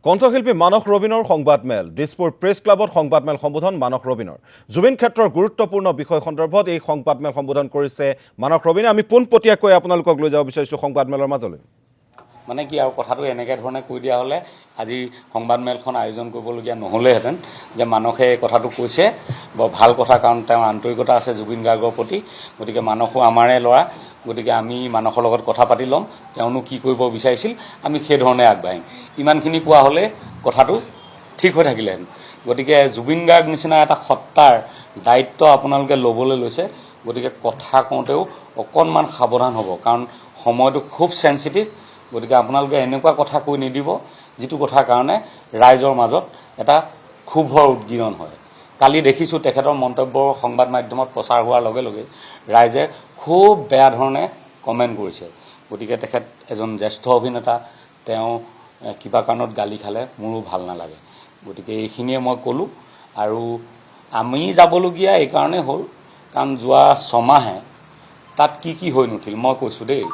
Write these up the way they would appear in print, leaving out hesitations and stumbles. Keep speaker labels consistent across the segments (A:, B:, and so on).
A: কণ্ঠশিল্পী মানস ৰবীনৰ সংবাদমেল দিছপুৰ প্ৰেছ ক্লাবত সংবাদমেল সম্বোধন মানস ৰবীনৰ জুবিন ক্ষেত্ৰৰ গুৰুত্বপূৰ্ণ বিষয় সন্দৰ্ভত এই সংবাদমেল সম্বোধন কৰিছে মানস ৰবীনে আমি পোনপটীয়াকৈ আপোনালোকক লৈ যাব বিচাৰিছো সংবাদমেলৰ মাজলৈ
B: মানে কি আৰু কথাটো এনেকৈ ধৰণে কৈ দিয়া হ'লে আজি সংবাদমেলখন আয়োজন কৰিবলগীয়া নহ'লেহেঁতেন যে মানসে এই কথাটো কৈছে বৰ ভাল কথা কাৰণ তেওঁৰ আন্তৰিকতা আছে জুবিন গাৰ্গৰ প্ৰতি গতিকে মানসো আমাৰে ল'ৰা গতিকে আমি মানসৰ লগত কথা পাতি ল'ম তেওঁনো কি কৰিব বিচাৰিছিল আমি সেই ধৰণে আগবাঢ়িম ইমানখিনি কোৱা হ'লে কথাটো ঠিক হৈ থাকিলেহেঁতেন গতিকে জুবিন গাৰ্গ নিচিনা এটা সত্তাৰ দায়িত্ব আপোনালোকে ল'বলৈ লৈছে গতিকে কথা কওঁতেও অকণমান সাৱধান হ'ব কাৰণ সময়টো খুব চেঞ্চিটিভ গতিকে আপোনালোকে এনেকুৱা কথা কৈ নিদিব যিটো কথাৰ কাৰণে ৰাইজৰ মাজত এটা ক্ষোভৰ উদ্গীৰণ হয় কালি দেখিছোঁ তেখেতৰ মন্তব্য সংবাদ মাধ্যমত প্ৰচাৰ হোৱাৰ লগে লগে ৰাইজে খুব বেয়া ধৰণে কমেণ্ট কৰিছে গতিকে তেখেত এজন জ্যেষ্ঠ অভিনেতা তেওঁ কিবা কাৰণত গালি খালে মোৰো ভাল নালাগে গতিকে এইখিনিয়ে মই ক'লোঁ আৰু আমি যাবলগীয়া এইকাৰণেই হ'ল কাৰণ যোৱা ছমাহে তাত কি হৈ নুঠিল মই কৈছোঁ দেই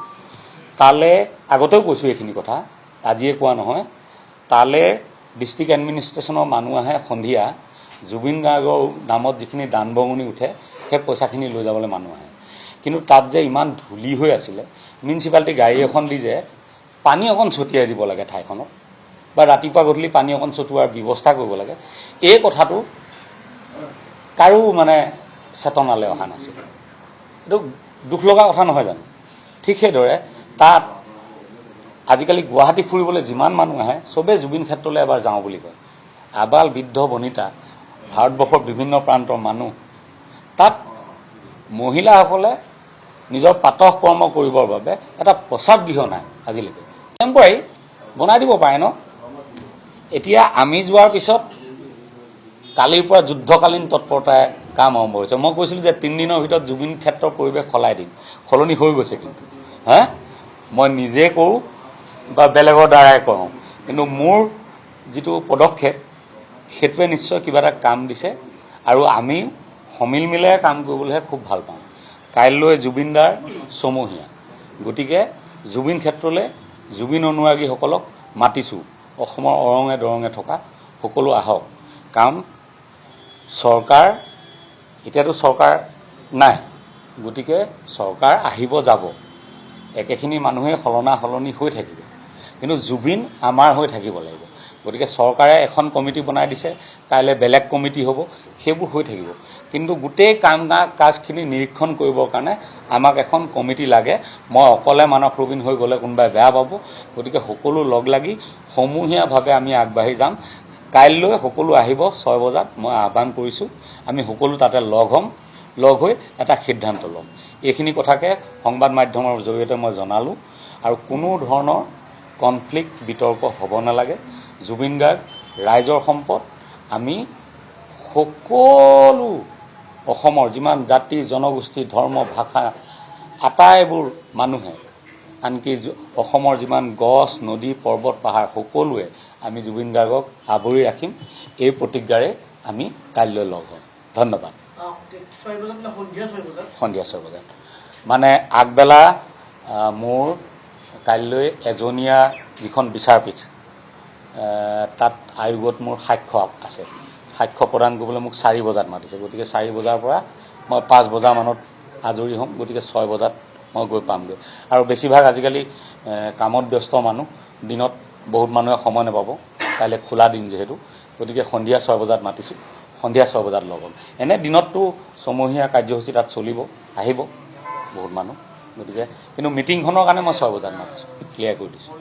B: তালে আগতেও কৈছোঁ এইখিনি কথা আজিয়ে কোৱা নহয় তালে ডিষ্ট্ৰিক্ট এডমিনিষ্ট্ৰেশ্যনৰ মানুহ আহে সন্ধিয়া জুবিন গাৰ্গৰ নামত যিখিনি দান বৰঙণি উঠে সেই পইচাখিনি লৈ যাবলৈ মানুহ আহে কিন্তু তাত যে ইমান ধূলি হৈ আছিলে মিউনিচিপালিটি গাড়ী এখন দি যে পানী অকণ ছটিয়াই দিব লাগে ঠাইখনত বা ৰাতিপুৱা গধূলি পানী অকণ ছটিওৱাৰ ব্যৱস্থা কৰিব লাগে এই কথাটো কাৰো মানে চেতনালৈ অহা নাছিল এইটো দুখ লগা কথা নহয় জানো ঠিক সেইদৰে তাত আজিকালি গুৱাহাটী ফুৰিবলৈ যিমান মানুহ আহে চবেই জুবিন ক্ষেত্ৰলৈ এবাৰ যাওঁ বুলি কয় আবাল বৃদ্ধ বনিতা ভাৰতবৰ্ষৰ বিভিন্ন প্ৰান্তৰ মানুহ তাত মহিলাসকলে নিজৰ প্ৰাতঃ কৰ্ম কৰিবৰ বাবে এটা প্ৰস্ৰাৱ গৃহ নাই আজিলৈকে টেম্পৰাৰী বনাই দিব পাৰে ন এতিয়া আমি যোৱাৰ পিছত কালিৰ পৰা যুদ্ধকালীন তৎপৰতাই কাম আৰম্ভ হৈছে মই কৈছিলোঁ যে 3 দিনৰ ভিতৰত জুবিন ক্ষেত্ৰৰ পৰিৱেশ সলাই দিম সলনি হৈ গৈছে কিন্তু মই নিজে কৰোঁ বা বেলেগৰ দ্বাৰাই কৰোঁ কিন্তু মোৰ যিটো পদক্ষেপ সেইটোৱে নিশ্চয় কিবা এটা কাম দিছে আৰু আমি সমিল মিলাই কাম কৰিবলৈহে খুব ভাল পাওঁ কাইলৈ জুবিনদাৰ ছমহীয়া গতিকে জুবিন ক্ষেত্ৰলৈ জুবিন অনুৰাগীসকলক মাতিছোঁ অসমৰ অৰঙে দৰঙে থকা সকলো আহক কাৰণ চৰকাৰ এতিয়াতো চৰকাৰ নাই গতিকে চৰকাৰ আহিব যাব একেখিনি মানুহে সলনি হৈ থাকিব কিন্তু জুবিন আমাৰ হৈ থাকিব লাগিব গতিকে চৰকাৰে এখন কমিটি বনাই দিছে কাইলৈ বেলেগ কমিটি হ'ব সেইবোৰ হৈ থাকিব কিন্তু গোটেই কাজখিনি নিৰীক্ষণ কৰিবৰ কাৰণে আমাক এখন কমিটি লাগে মই অকলে মানস ৰবীন হৈ গ'লে কোনোবাই বেয়া পাব গতিকে সকলো লগ লাগি সমূহীয়াভাৱে আমি আগবাঢ়ি যাম কাইলৈ সকলো আহিব 6 বজাত মই আহ্বান কৰিছোঁ আমি সকলো তাতে লগ হ'ম লগ হৈ এটা সিদ্ধান্ত ল'ম এইখিনি কথাকে সংবাদ মাধ্যমৰ জৰিয়তে মই জনালোঁ আৰু কোনো ধৰণৰ কনফ্লিক্ট বিতৰ্ক হ'ব নালাগে জুবিন গাৰ্গ ৰাইজৰ সম্পদ আমি সকলো অসমৰ যিমান জাতি জনগোষ্ঠী ধৰ্ম ভাষা আটাইবোৰ মানুহে আনকি অসমৰ যিমান গছ নদী পৰ্বত পাহাৰ সকলোৱে আমি জুবিন গাৰ্গক আৱৰি ৰাখিম এই প্ৰতিজ্ঞাৰে আমি কাইলৈ লগ হ'ম ধন্যবাদ সন্ধিয়া 6 বজাত মানে আগবেলা মোৰ কাইলৈ এজনীয়া যিখন বিচাৰপীঠ তাত আয়োগত মোৰ সাক্ষ্য আছে সাক্ষ্য প্ৰদান কৰিবলৈ মোক 4 বজাত মাতিছে গতিকে 4 বজাৰ পৰা মই 5 বজামানত আজৰি হ'ম গতিকে 6 বজাত মই গৈ পামগৈ আৰু বেছিভাগ আজিকালি কামত ব্যস্ত মানুহ দিনত বহুত মানুহে সময় নাপাব কাইলৈ খোলা দিন যিহেতু গতিকে সন্ধিয়া 6 বজাত মাতিছোঁ সন্ধিয়া 6 বজাত লগ হ'ম এনে দিনততো ছমহীয়া কাৰ্যসূচী তাত চলিব আহিব বহুত মানুহ গতিকে কিন্তু মিটিংখনৰ কাৰণে মই 6 বজাত মাতিছোঁ ক্লিয়াৰ কৰি দিছোঁ